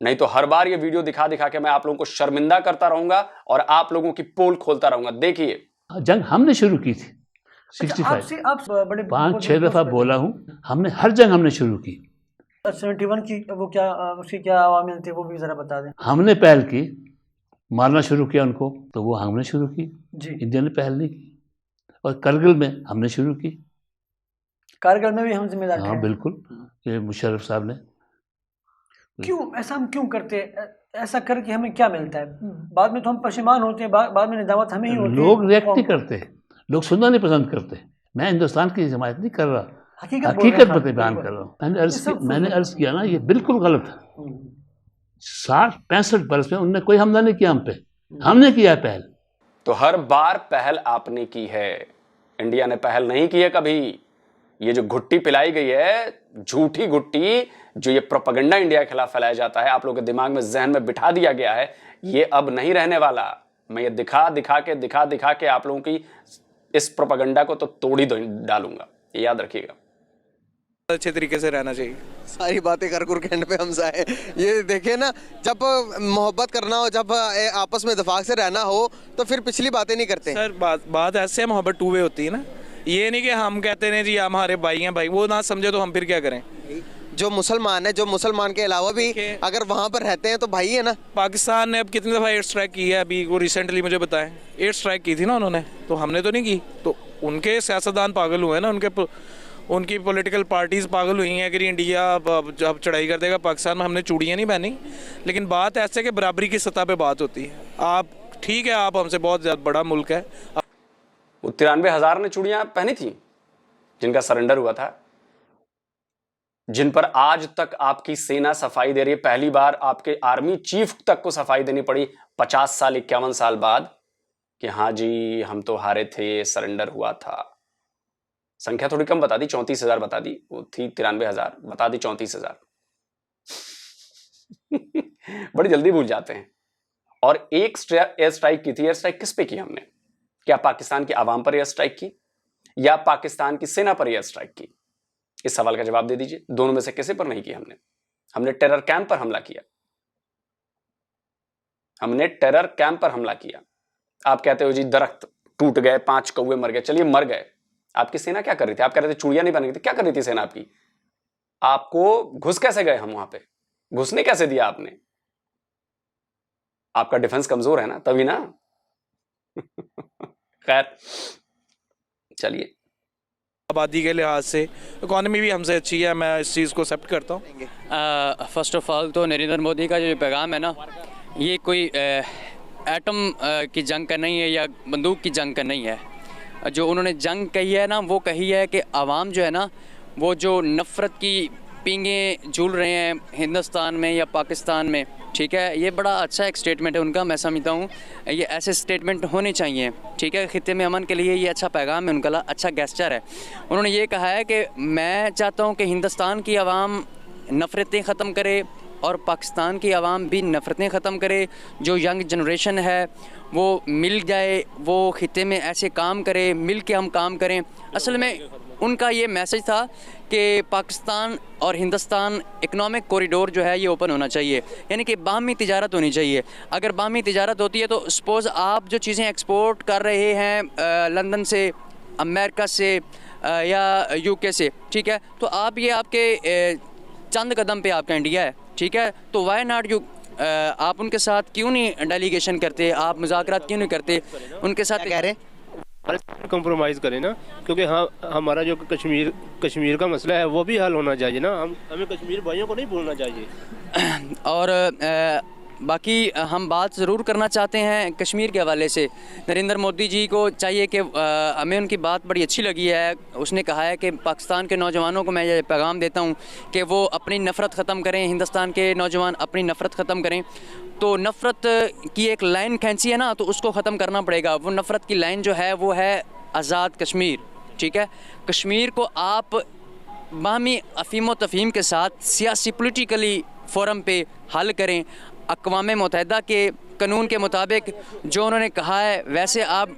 नहीं तो हर बार ये वीडियो दिखा दिखा के मैं आप लोगों को शर्मिंदा करता रहूंगा और आप लोगों की पोल खोलता रहूंगा। देखिए, जंग हमने शुरू की थी 65। आप बड़े 5-6 दफा बोला हूं, हमने हर जंग हमने शुरू की। 71 की वो क्या उसकी क्या अवामिल थे वो भी जरा बता दें। हमने पहल की, मारना शुरू किया उनको, तो वो हमने शुरू की जी। इंडिया ने पहल नहीं की। और करगिल में हमने शुरू की, कारगिल में भी हम जिम्मेदार थे। हाँ बिल्कुल, ये मुशर्रफ साहब ने। क्यों ऐसा हम क्यों करते हैं? ऐसा करके हमें क्या मिलता है? बाद में तो हम पशेमान होते हैं, बाद में निदामत हमें ही होती है। लोग रिएक्ट नहीं करते, लोग सुनना नहीं पसंद करते। मैं हिंदुस्तान की हिमायत नहीं कर रहा, हकीकत बयान कर रहा हूँ। मैंने अर्ज किया ना, ये बिल्कुल गलत है। 60-65 बरस में उनने कोई हमला नहीं किया हम पे, हमने किया है पहल। तो हर बार पहल आपने की है, इंडिया ने पहल नहीं की है कभी। ये जो घुट्टी पिलाई गई है, झूठी घुट्टी, जो ये प्रोपेगेंडा इंडिया के खिलाफ फैलाया जाता है, आप लोगों के दिमाग में, जहन में बिठा दिया गया है, ये अब नहीं रहने वाला। मैं ये दिखा दिखा के आप लोगों की इस प्रोपेगेंडा को तो तोड़ ही डालूंगा, ये याद रखिएगा। अच्छे तरीके से रहना चाहिए। सारी बातें कर के एंड पे हमसा है। ये देखिए ना, जब मोहब्बत करना हो, जब आपस में इत्तेफाक से रहना हो, तो फिर पिछली बातें नहीं करते। सर बात ऐसे है, मोहब्बत टू वे होती है ना। ये नहीं कि हम कहते हैं जी हमारे भाई हैं, भाई वो ना समझे तो हम फिर क्या करें। जो मुसलमान है, जो मुसलमान के अलावा भी अगर वहाँ पर रहते हैं तो भाई है ना। पाकिस्तान ने अब कितनी दफ़ा एयर स्ट्राइक की है, अभी वो रिसेंटली मुझे बताएं। एयर स्ट्राइक की थी ना उन्होंने, तो हमने तो नहीं की। तो उनके सियासतदान पागल हुए ना, उनकी पॉलिटिकल पार्टीज़ पागल हुई हैं कि इंडिया जब चढ़ाई कर देगा पाकिस्तान में। हमने चूड़ियाँ नहीं पहनी, लेकिन बात ऐसे कि बराबरी की सतह पे बात होती है। आप ठीक है, आप हमसे बहुत ज़्यादा बड़ा मुल्क है। वो 93,000 ने चूड़ियां पहनी थी जिनका सरेंडर हुआ था, जिन पर आज तक आपकी सेना सफाई दे रही है। पहली बार आपके आर्मी चीफ तक को सफाई देनी पड़ी 50 साल 51 साल बाद कि हाँ जी हम तो हारे थे, सरेंडर हुआ था। संख्या थोड़ी कम बता दी, 34,000 बता दी, वो थी 93,000, बता दी 34,000। बड़ी जल्दी भूल जाते हैं। और एक एयर स्ट्राइक की थी। एयर स्ट्राइक किस पे की हमने? क्या पाकिस्तान की आवाम पर एयर स्ट्राइक की या पाकिस्तान की सेना पर एयर स्ट्राइक की? इस सवाल का जवाब दे दीजिए। दोनों में से किसी पर नहीं की हमने टेरर कैंप पर हमला किया। हमने टेरर कैंप पर हमला किया। आप कहते हो जी दरख्त टूट गए, 5 कौवे मर गए, चलिए मर गए। आपकी सेना क्या कर रही थी? आप कह रहे थे चूड़ियां नहीं बन गई थी, क्या कर रही थी सेना आपकी? आपको घुस कैसे गए हम वहां पे? घुसने कैसे दिया आपने? आपका डिफेंस कमजोर है ना, तभी ना। खैर चलिए, आबादी के लिहाज से इकॉनमी भी हमसे अच्छी है, मैं इस चीज़ को एक्सेप्ट करता हूँ। फर्स्ट ऑफ ऑल तो नरेंद्र मोदी का जो पैगाम है ना, ये कोई एटम की जंग का नहीं है या बंदूक की जंग का नहीं है। जो उन्होंने जंग कही है ना, वो कही है कि आवाम जो है ना, वो जो नफ़रत की पींगे झूल रहे हैं हिंदुस्तान में या पाकिस्तान में, ठीक है, ये बड़ा अच्छा एक स्टेटमेंट है उनका। मैं समझता हूँ ये ऐसे स्टेटमेंट होने चाहिए, ठीक है। खित्ते में अमन के लिए ये अच्छा पैगाम है उनका, अच्छा गेस्चर है। उन्होंने ये कहा है कि मैं चाहता हूँ कि हिंदुस्तान की आवाम नफ़रतें ख़त्म करे और पाकिस्तान की आवाम भी नफ़रतें ख़त्म करे। जो यंग जनरेशन है वो मिल जाए, वो खित्ते में ऐसे काम करे, मिल के हम काम करें। असल में उनका ये मैसेज था कि पाकिस्तान और हिंदुस्तान इकनॉमिक कॉरिडोर जो है ये ओपन होना चाहिए, यानी कि बाहमी तिजारत होनी चाहिए। अगर बाहमी तिजारत होती है तो सपोज़ आप जो चीज़ें एक्सपोर्ट कर रहे हैं लंदन से, अमेरिका से या यूके से, ठीक है, तो आप ये आपके चंद कदम पे आपका इंडिया है, ठीक है। तो वाई नॉट यू, आप उनके साथ क्यों नहीं डेलीगेशन करते, आप मुज़ाकरात क्यों नहीं करते उनके साथ? कह रहे कंप्रोमाइज़ करें ना, क्योंकि हाँ हमारा जो कश्मीर का मसला है वो भी हल होना चाहिए ना। हमें कश्मीर भाइयों को नहीं भूलना चाहिए। और बाकी हम बात ज़रूर करना चाहते हैं कश्मीर के हवाले से। नरेंद्र मोदी जी को चाहिए कि हमें उनकी बात बड़ी अच्छी लगी है। उसने कहा है कि पाकिस्तान के नौजवानों को मैं ये पैगाम देता हूँ कि वो अपनी नफ़रत ख़त्म करें, हिंदुस्तान के नौजवान अपनी नफ़रत ख़त्म करें। तो नफ़रत की एक लाइन खींची है ना, तो उसको ख़त्म करना पड़ेगा। वो नफ़रत की लाइन जो है वो है आज़ाद कश्मीर, ठीक है। कश्मीर को आप बाहमी अफ़ीम व तफ़हीम के साथ सियासी पॉलिटिकली फ़ोरम पे हल करें। अक़वाम मुत्तहिदा के कानून के मुताबिक जो उन्होंने कहा है वैसे आप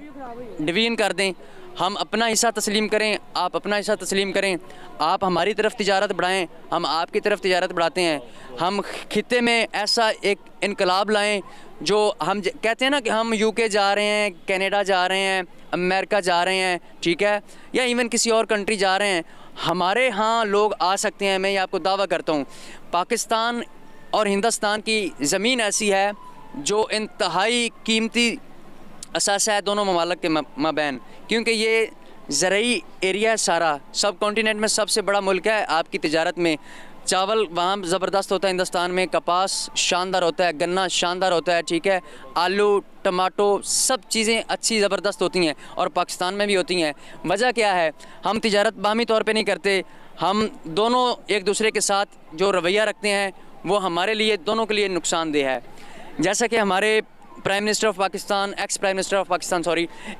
डिवीज़न कर दें। हम अपना हिस्सा तस्लीम करें, आप अपना हिस्सा तस्लीम करें। आप हमारी तरफ तिजारत बढ़ाएं, हम आपकी तरफ तिजारत बढ़ाते हैं। हम खित्ते में ऐसा एक इनकलाब लाएं जो हम कहते हैं ना कि हम यूके जा रहे हैं, कनाडा जा रहे हैं, अमेरिका जा रहे हैं, ठीक है, या इवन किसी और कंट्री जा रहे हैं। हमारे यहाँ लोग आ सकते हैं। मैं ये आपको दावा करता हूँ, पाकिस्तान और हिंदुस्तान की ज़मीन ऐसी है जो इंतहाई कीमती असासा है दोनों ममालिक के माबैन, क्योंकि ये ज़रई एरिया है सारा। सब कॉन्टिनेंट में सबसे बड़ा मुल्क है आपकी तिजारत में। चावल वहाँ ज़बरदस्त होता है हिंदुस्तान में, कपास शानदार होता है, गन्ना शानदार होता है, ठीक है, आलू टमाटो सब चीज़ें अच्छी ज़बरदस्त होती हैं और पाकिस्तान में भी होती हैं। वजह क्या है? हम तिजारत बाहमी तौर पे नहीं करते। हम दोनों एक दूसरे के साथ जो रवैया रखते हैं वो हमारे लिए दोनों के लिए नुकसानदेह है। जैसा कि हमारे prime minister of Pakistan, ex prime minister of Pakistan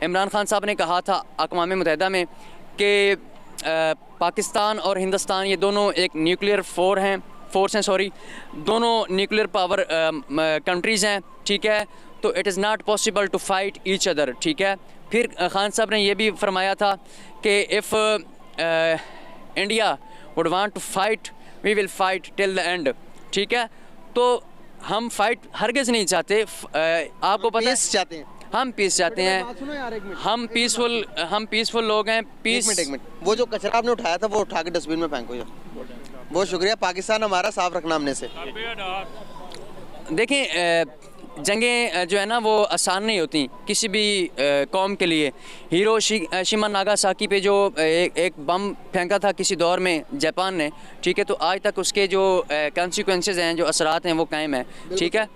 Imran Khan साहब ने कहा था अक़वाम मुत्तहिदा में कि पाकिस्तान और हिंदुस्तान ये दोनों एक न्यूक्लियर फोर्स हैं, दोनों न्यूक्लियर पावर कंट्रीज़ हैं, ठीक है। तो it is not possible to fight each other, ठीक है। फिर खान साहब ने ये भी फरमाया था कि if India would want to fight we will fight till the end, ठीक है। तो हम फाइट हरगिज़ नहीं चाहते। आपको पता है चाहते हैं, हम पीस चाहते हैं, हम पीसफुल लोग हैं। पीस एक मिनट, वो जो कचरा आपने उठाया था वो उठा के डस्टबिन में फेंको। बहुत शुक्रिया, पाकिस्तान हमारा साफ रखना हमने से। देखें, जंगें जो है ना वो आसान नहीं होती किसी भी कौम के लिए। हिरोशिमा नागासाकी पे जो एक बम फेंका था किसी दौर में जापान ने, ठीक है, तो आज तक उसके जो कॉन्सिक्वेंसेस हैं, जो असरात हैं, वो कायम है, ठीक है।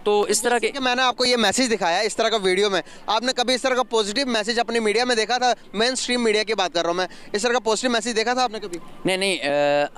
तो इस तरह के मैंने आपको ये मैसेज दिखाया इस तरह का वीडियो में, आपने कभी इस तरह का पॉजिटिव मैसेज अपनी मीडिया में देखा था? मेन स्ट्रीम मीडिया की बात कर रहा हूँ मैं, इस तरह का पॉजिटिव मैसेज देखा था आपने कभी? नहीं,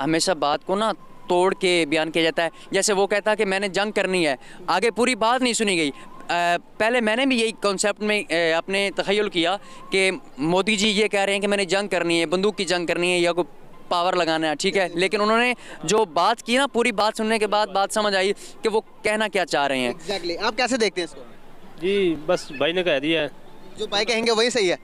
हमेशा बात को ना तोड़ के बयान किया जाता है। जैसे वो कहता है कि मैंने जंग करनी है, आगे पूरी बात नहीं सुनी गई। पहले मैंने भी यही कॉन्सेप्ट में अपने तख़य्युल किया कि मोदी जी ये कह रहे हैं कि मैंने जंग करनी है, बंदूक की जंग करनी है या कोई पावर लगाना है, ठीक है। लेकिन उन्होंने जो बात की ना, पूरी बात सुनने के बाद बात समझ आई कि वो कहना क्या चाह रहे हैं। एग्जैक्टली। आप कैसे देखते हैं इसको? जी बस भाई ने कह दिया है, जो भाई कहेंगे वही सही है।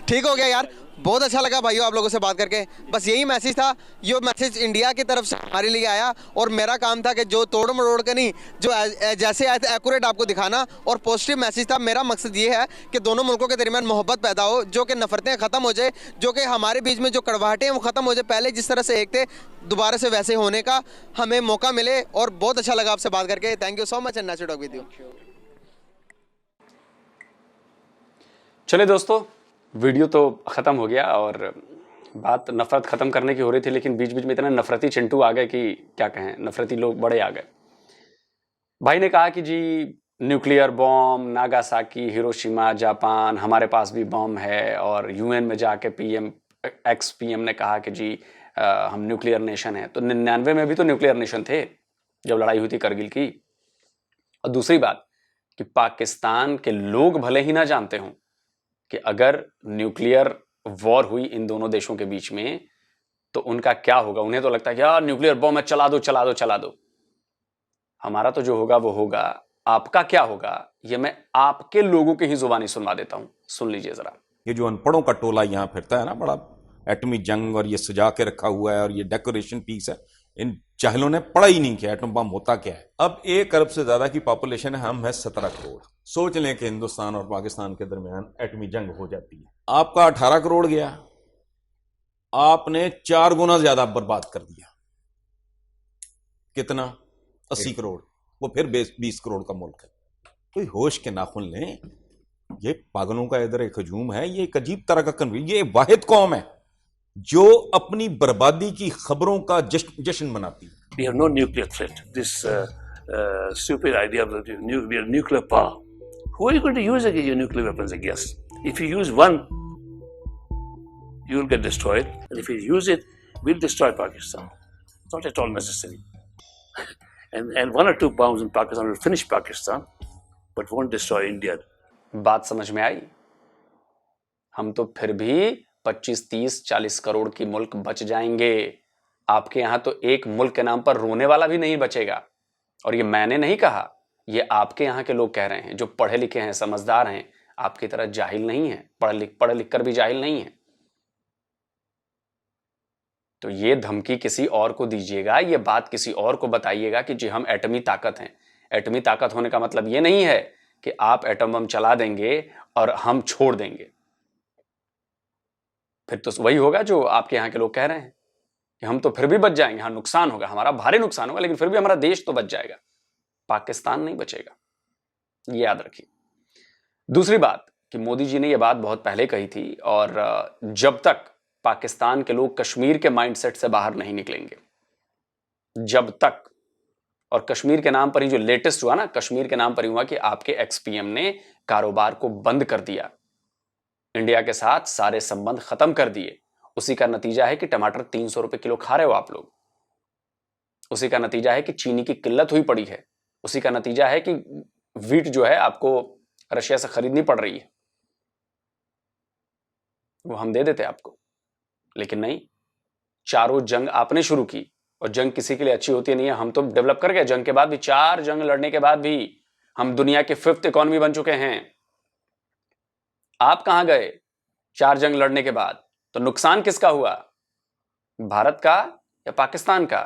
ठीक हो गया यार, बहुत अच्छा लगा भाइयों आप लोगों से बात करके। बस यही मैसेज था, ये मैसेज इंडिया की तरफ से हमारे लिए आया और मेरा काम था कि जो तोड़ मरोड़ के नहीं, जो जैसे आए थे एक्यूरेट आपको दिखाना और पॉजिटिव मैसेज था। मेरा मकसद ये है कि दोनों मुल्कों के दरमियान मोहब्बत पैदा हो, जो कि नफरतें ख़त्म हो जाए, जो कि हमारे बीच में जो कड़वाहटें हैं वो ख़त्म हो जाए। पहले जिस तरह से एक थे दोबारा से वैसे होने का हमें मौका मिले। और बहुत अच्छा लगा आपसे बात करके। Thank you so much and nice to talk with you. चले दोस्तों, वीडियो तो ख़त्म हो गया और बात नफ़रत ख़त्म करने की हो रही थी, लेकिन बीच बीच में इतने नफ़रती चिंटू आ गए कि क्या कहें, नफ़रती लोग बड़े आ गए। भाई ने कहा कि जी nuclear bomb, Nagasaki, Hiroshima, Japan, हमारे पास भी बॉम्ब है। और यूएन में जाके एक्स पीएम ने कहा कि जी हम न्यूक्लियर नेशन हैं। तो 99 में भी तो न्यूक्लियर नेशन थे जब लड़ाई हुई थी करगिल की। और दूसरी बात कि पाकिस्तान के लोग भले ही ना जानते हों कि अगर न्यूक्लियर वॉर हुई इन दोनों देशों के बीच में तो उनका क्या होगा। उन्हें तो लगता है कि यार न्यूक्लियर बॉम्ब है, चला दो चला दो चला दो। हमारा तो जो होगा वो होगा, आपका क्या होगा ये मैं आपके लोगों की ही जुबानी सुनवा देता हूं, सुन लीजिए जरा। ये जो अनपढ़ों का टोला यहाँ फिरता है ना, बड़ा एटमी जंग और ये सजा के रखा हुआ है और ये डेकोरेशन पीस है, इन चाहलों ने पढ़ा ही नहीं किया एटम बम होता क्या है। अब 1 अरब से ज्यादा की पॉपुलेशन है, हम है 17 करोड़। सोच लें कि हिंदुस्तान और पाकिस्तान के दरमियान एटमी जंग हो जाती है, आपका 18 करोड़ गया, आपने 4 गुना ज्यादा बर्बाद कर दिया। कितना? 80 करोड़। वो फिर 20 करोड़ का मुल्क है। कोई होश के नाखून लें, ये पागलों का इधर एक हजूम है, ये एक अजीब तरह का कन्वीन। ये वाहिद कौम है जो अपनी बर्बादी की खबरों का जश्न मनाती है। We have no nuclear threat. This stupid idea of we are nuclear power. Who are you going to use your nuclear weapons against? If you use one, you will get destroyed. And if you use it, we'll destroy Pakistan. It's not at all necessary. and one or two bombs in Pakistan will finish Pakistan, but won't destroy India. बात समझ में आई? हम तो फिर भी 25, 30, 40 करोड़ की मुल्क बच जाएंगे। आपके यहां तो एक मुल्क के नाम पर रोने वाला भी नहीं बचेगा। और ये मैंने नहीं कहा, ये आपके यहां के लोग कह रहे हैं, जो पढ़े लिखे हैं, समझदार हैं, आपकी तरह जाहिल नहीं है, पढ़ लिख कर भी जाहिल नहीं है। तो ये धमकी किसी और को दीजिएगा, ये बात किसी और को बताइएगा कि जी हम एटमी ताकत हैं। एटमी ताकत होने का मतलब ये नहीं है कि आप एटम बम चला देंगे और हम छोड़ देंगे। फिर तो वही होगा जो आपके यहां के लोग कह रहे हैं कि हम तो फिर भी बच जाएंगे। हाँ, नुकसान होगा, हमारा भारी नुकसान होगा, लेकिन फिर भी हमारा देश तो बच जाएगा, पाकिस्तान नहीं बचेगा। ये याद रखिए। दूसरी बात कि मोदी जी ने यह बात बहुत पहले कही थी, और जब तक पाकिस्तान के लोग कश्मीर के माइंडसेट से बाहर नहीं निकलेंगे, जब तक, और कश्मीर के नाम पर ही जो लेटेस्ट हुआ ना, कश्मीर के नाम पर ही हुआ कि आपके एक्स-पीएम ने कारोबार को बंद कर दिया, इंडिया के साथ सारे संबंध खत्म कर दिए। उसी का नतीजा है कि टमाटर 300 रुपए किलो खा रहे हो आप लोग। उसी का नतीजा है कि चीनी की किल्लत हुई पड़ी है। उसी का नतीजा है कि वीट जो है आपको रशिया से खरीदनी पड़ रही है। वो हम दे देते आपको, लेकिन नहीं, चारों जंग आपने शुरू की, और जंग किसी के लिए अच्छी होती नहीं है। हम तो डेवलप कर गए जंग के बाद भी, 4 जंग लड़ने के बाद भी हम दुनिया के 5th इकोनॉमी बन चुके हैं। आप कहां गए 4 जंग लड़ने के बाद? तो नुकसान किसका हुआ, भारत का या पाकिस्तान का?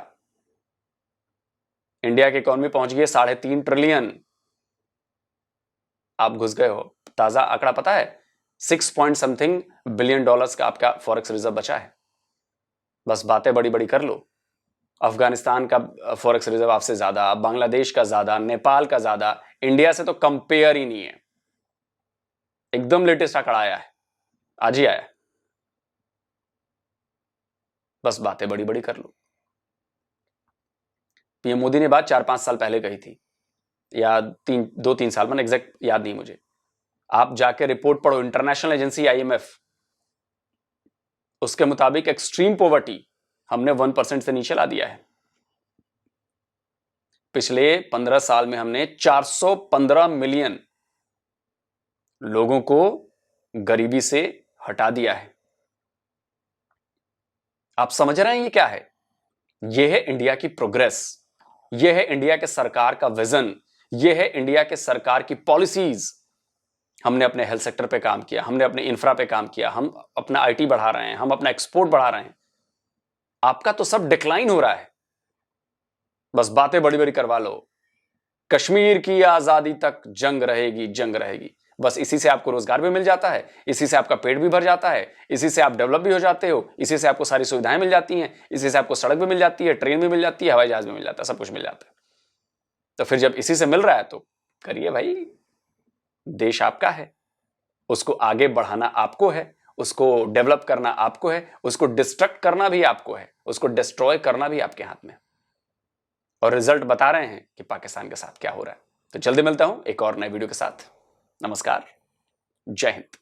इंडिया की इकोनॉमी पहुंच गई 3.5 ट्रिलियन, आप घुस गए हो। ताजा आंकड़ा पता है, 6 पॉइंट समथिंग बिलियन डॉलर्स का आपका फॉरेक्स रिजर्व बचा है। बस बातें बड़ी बड़ी कर लो। अफगानिस्तान का फॉरेक्स रिजर्व आपसे ज्यादा, बांग्लादेश का ज्यादा, नेपाल का ज्यादा, इंडिया से तो कंपेयर ही नहीं है। एकदम लेटेस्ट आंकड़ा आया है, आज ही आया। बस बातें बड़ी बड़ी कर लो। पीएम मोदी ने बात 4-5 साल पहले कही थी, या 2-3 साल, मैंने एग्जैक्ट याद नहीं मुझे। आप जाके रिपोर्ट पढ़ो, इंटरनेशनल एजेंसी IMF, उसके मुताबिक एक्सट्रीम पॉवर्टी हमने 1% से नीचे ला दिया है। पिछले 15 साल में हमने 415 मिलियन लोगों को गरीबी से हटा दिया है। आप समझ रहे हैं ये क्या है? ये है इंडिया की प्रोग्रेस, ये है इंडिया के सरकार का विजन, ये है इंडिया के सरकार की पॉलिसीज। हमने अपने हेल्थ सेक्टर पे काम किया, हमने अपने इंफ्रा पे काम किया, हम अपना IT बढ़ा रहे हैं, हम अपना एक्सपोर्ट बढ़ा रहे हैं। आपका तो सब डिक्लाइन हो रहा है। बस बातें बड़ी बड़ी करवा लो। कश्मीर की आजादी तक जंग रहेगी, जंग रहेगी। बस इसी से आपको रोजगार भी मिल जाता है, इसी से आपका पेट भी भर जाता है, इसी से आप डेवलप भी हो जाते हो, इसी से आपको सारी सुविधाएं मिल जाती हैं, इसी से आपको सड़क भी मिल जाती है, ट्रेन भी मिल जाती है, हवाई जहाज भी मिल जाता है, सब कुछ मिल जाता है। तो फिर जब इसी से मिल रहा है तो करिए भाई। देश आपका है, उसको आगे बढ़ाना आपको है, उसको डेवलप करना आपको है, उसको डिस्ट्रक्ट करना भी आपको है, उसको डिस्ट्रॉय करना भी आपके हाथ में। और रिजल्ट बता रहे हैं कि पाकिस्तान के साथ क्या हो रहा है। तो जल्दी मिलता हूं एक और नए वीडियो के साथ। नमस्कार, जय हिंद।